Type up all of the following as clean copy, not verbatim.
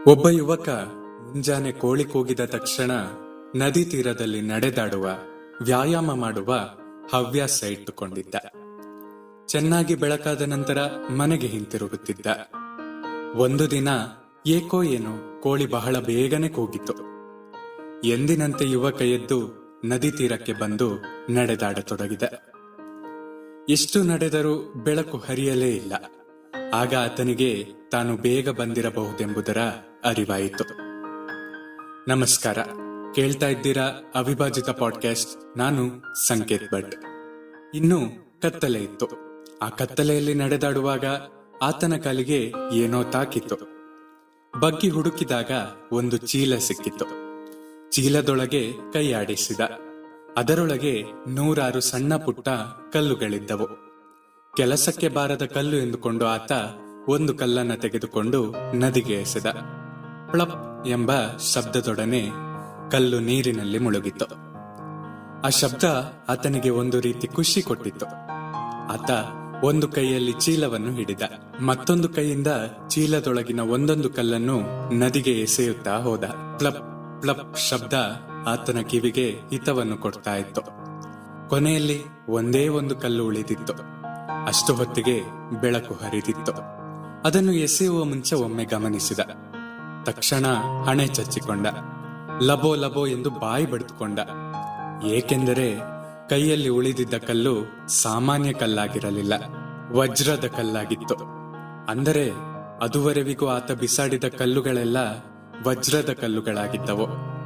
ಒಬ್ಬ ಯುವಕ ಮುಂಜಾನೆ ಕೋಳಿ ಕೂಗಿದ ತಕ್ಷಣ ನದಿ ತೀರದಲ್ಲಿ ನಡೆದಾಡುವ, ವ್ಯಾಯಾಮ ಮಾಡುವ ಹವ್ಯಾಸ ಇಟ್ಟುಕೊಂಡಿದ್ದ. ಚೆನ್ನಾಗಿ ಬೆಳಕಾದ ನಂತರ ಮನೆಗೆ ಹಿಂತಿರುಗುತ್ತಿದ್ದ. ಒಂದು ದಿನ ಏಕೋ ಏನೋ ಕೋಳಿ ಬಹಳ ಬೇಗನೆ ಕೂಗಿತು. ಎಂದಿನಂತೆ ಯುವಕ ಎದ್ದು ನದಿ ತೀರಕ್ಕೆ ಬಂದು ನಡೆದಾಡತೊಡಗಿದ. ಎಷ್ಟು ನಡೆದರೂ ಬೆಳಕು ಹರಿಯಲೇ ಇಲ್ಲ. ಆಗ ಆತನಿಗೆ ತಾನು ಬೇಗ ಬಂದಿರಬಹುದೆಂಬುದರ ಅರಿವಾಯಿತು. ನಮಸ್ಕಾರ, ಕೇಳ್ತಾ ಇದ್ದೀರಾ ಅವಿಭಾಜಿತ ಪಾಡ್ಕಾಸ್ಟ್. ನಾನು ಸಂಕೇತ್ ಭಟ್. ಇನ್ನು ಕತ್ತಲೆ ಇತ್ತು. ಆ ಕತ್ತಲೆಯಲ್ಲಿ ನಡೆದಾಡುವಾಗ ಆತನ ಕಾಲಿಗೆ ಏನೋ ತಾಕಿತ್ತು. ಬಗ್ಗಿ ಹುಡುಕಿದಾಗ ಒಂದು ಚೀಲ ಸಿಕ್ಕಿತ್ತು. ಚೀಲದೊಳಗೆ ಕೈ ಆಡಿಸಿದ. ಅದರೊಳಗೆ 100 ಸಣ್ಣ ಪುಟ್ಟ ಕಲ್ಲುಗಳಿದ್ದವು. ಕೆಲಸಕ್ಕೆ ಬಾರದ ಕಲ್ಲು ಎಂದುಕೊಂಡು ಆತ ಒಂದು ಕಲ್ಲನ್ನ ತೆಗೆದುಕೊಂಡು ನದಿಗೆ ಎಸೆದ. ಪ್ಲಪ್ ಎಂಬ ಶಬ್ದದೊಡನೆ ಕಲ್ಲು ನೀರಿನಲ್ಲಿ ಮುಳುಗಿತು. ಆ ಶಬ್ದ ಆತನಿಗೆ ಒಂದು ರೀತಿ ಖುಷಿ ಕೊಟ್ಟಿತ್ತು. ಆತ ಒಂದು ಕೈಯಲ್ಲಿ ಚೀಲವನ್ನು ಹಿಡಿದ, ಮತ್ತೊಂದು ಕೈಯಿಂದ ಚೀಲದೊಳಗಿನ ಒಂದೊಂದು ಕಲ್ಲನ್ನು ನದಿಗೆ ಎಸೆಯುತ್ತಾ ಹೋದ. ಪ್ಲಪ್ ಪ್ಲಪ್ ಶಬ್ದ ಆತನ ಕಿವಿಗೆ ಹಿತವನ್ನು ಕೊಡ್ತಾ ಇತ್ತು. ಕೊನೆಯಲ್ಲಿ ಒಂದೇ ಒಂದು ಕಲ್ಲು ಉಳಿದಿತ್ತು. ಅಷ್ಟು ಹೊತ್ತಿಗೆ ಬೆಳಕು ಹರಿದಿತ್ತು. ಅದನ್ನು ಎಸೆಯುವ ಮುಂಚೆ ಒಮ್ಮೆ ಗಮನಿಸಿದ. ತಕ್ಷಣ ಹಣೆ ಚಚ್ಚಿಕೊಂಡ. ಲಬೋ ಲಬೋ ಎಂದು ಬಾಯಿ ಬಡಿದುಕೊಂಡ. ಏಕೆಂದರೆ ಕೈಯಲ್ಲಿ ಉಳಿದಿದ್ದ ಕಲ್ಲು ಸಾಮಾನ್ಯ ಕಲ್ಲಾಗಿರಲಿಲ್ಲ, ವಜ್ರದ ಕಲ್ಲಾಗಿತ್ತು. ಅಂದರೆ ಅದುವರೆವಿಗೂ ಆತ ಬಿಸಾಡಿದ ಕಲ್ಲುಗಳೆಲ್ಲ ವಜ್ರದ ಕಲ್ಲುಗಳಾಗಿದ್ದವು.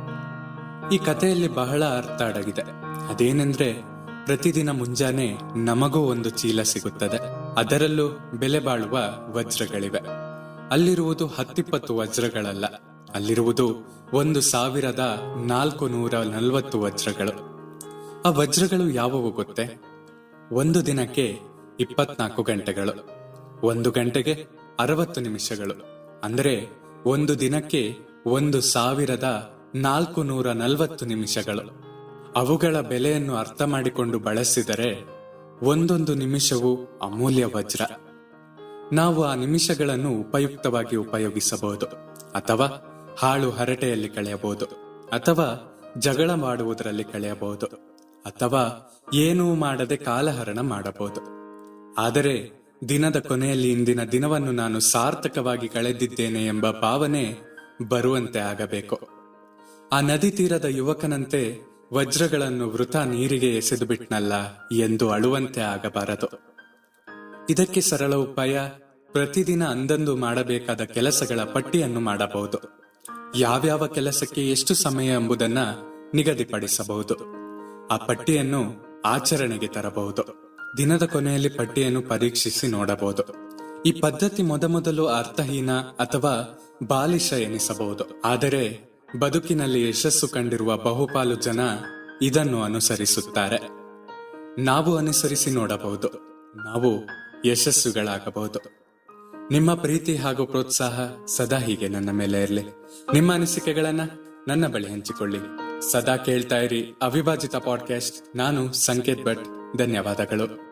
ಈ ಕಥೆಯಲ್ಲಿ ಬಹಳ ಅರ್ಥ ಅಡಗಿದೆ. ಅದೇನೆಂದ್ರೆ, ಪ್ರತಿದಿನ ಮುಂಜಾನೆ ನಮಗೂ ಒಂದು ಚೀಲ ಸಿಗುತ್ತದೆ. ಅದರಲ್ಲೂ ಬೆಲೆ ಬಾಳುವ ವಜ್ರಗಳಿವೆ. ಅಲ್ಲಿರುವುದು 10-20 ವಜ್ರಗಳಲ್ಲ, ಅಲ್ಲಿರುವುದು 1440 ವಜ್ರಗಳು. ಆ ವಜ್ರಗಳು ಯಾವುವು ಗೊತ್ತೇ? ಒಂದು ದಿನಕ್ಕೆ 24 ಗಂಟೆಗಳು, 1 ಗಂಟೆಗೆ 60 ನಿಮಿಷಗಳು. ಅಂದರೆ ಒಂದು ದಿನಕ್ಕೆ 1440 ನಿಮಿಷಗಳು. ಅವುಗಳ ಬೆಲೆಯನ್ನು ಅರ್ಥ ಮಾಡಿಕೊಂಡು ಬಳಸಿದರೆ ಒಂದೊಂದು ನಿಮಿಷವೂ ಅಮೂಲ್ಯ ವಜ್ರ. ನಾವು ಆ ನಿಮಿಷಗಳನ್ನು ಉಪಯುಕ್ತವಾಗಿ ಉಪಯೋಗಿಸಬಹುದು, ಅಥವಾ ಹಾಳು ಹರಟೆಯಲ್ಲಿ ಕಳೆಯಬಹುದು, ಅಥವಾ ಜಗಳ ಮಾಡುವುದರಲ್ಲಿ ಕಳೆಯಬಹುದು, ಅಥವಾ ಏನೂ ಮಾಡದೆ ಕಾಲಹರಣ ಮಾಡಬಹುದು. ಆದರೆ ದಿನದ ಕೊನೆಯಲ್ಲಿ ಇಂದಿನ ದಿನವನ್ನು ನಾನು ಸಾರ್ಥಕವಾಗಿ ಕಳೆದಿದ್ದೇನೆ ಎಂಬ ಭಾವನೆ ಬರುವಂತೆ ಆಗಬೇಕು. ಆ ನದಿ ತೀರದ ಯುವಕನಂತೆ ವಜ್ರಗಳನ್ನು ವೃಥಾ ನೀರಿಗೆ ಎಸೆದು ಬಿಟ್ನಲ್ಲ ಎಂದು ಅಳುವಂತೆ ಆಗಬಾರದು. ಇದಕ್ಕೆ ಸರಳ ಉಪಾಯ, ಪ್ರತಿದಿನ ಅಂದಂದು ಮಾಡಬೇಕಾದ ಕೆಲಸಗಳ ಪಟ್ಟಿಯನ್ನು ಮಾಡಬಹುದು. ಯಾವ್ಯಾವ ಕೆಲಸಕ್ಕೆ ಎಷ್ಟು ಸಮಯ ಎಂಬುದನ್ನ ನಿಗದಿಪಡಿಸಬಹುದು. ಆ ಪಟ್ಟಿಯನ್ನು ಆಚರಣೆಗೆ ತರಬಹುದು. ದಿನದ ಕೊನೆಯಲ್ಲಿ ಪಟ್ಟಿಯನ್ನು ಪರೀಕ್ಷಿಸಿ ನೋಡಬಹುದು. ಈ ಪದ್ಧತಿ ಮೊದಮೊದಲು ಅರ್ಥಹೀನ ಅಥವಾ ಬಾಲಿಶ ಎನಿಸಬಹುದು. ಆದರೆ ಬದುಕಿನಲ್ಲಿ ಯಶಸ್ಸು ಕಂಡಿರುವ ಬಹುಪಾಲು ಜನ ಇದನ್ನು ಅನುಸರಿಸುತ್ತಾರೆ. ನಾವು ಅನುಸರಿಸಿ ನೋಡಬಹುದು. ನಾವು ಯಶಸ್ಸುಗಳಾಗಬಹುದು. ನಿಮ್ಮ ಪ್ರೀತಿ ಹಾಗೂ ಪ್ರೋತ್ಸಾಹ ಸದಾ ಹೀಗೆ ನನ್ನ ಮೇಲೆ ಇರಲಿ. ನಿಮ್ಮ ಅನಿಸಿಕೆಗಳನ್ನ ನನ್ನ ಬಳಿ ಹಂಚಿಕೊಳ್ಳಿ. ಸದಾ ಕೇಳ್ತಾ ಇರಿ ಅವಿಭಾಜಿತ ಪಾಡ್ಕಾಸ್ಟ್. ನಾನು ಸಂಕೇತ್ ಭಟ್. ಧನ್ಯವಾದಗಳು.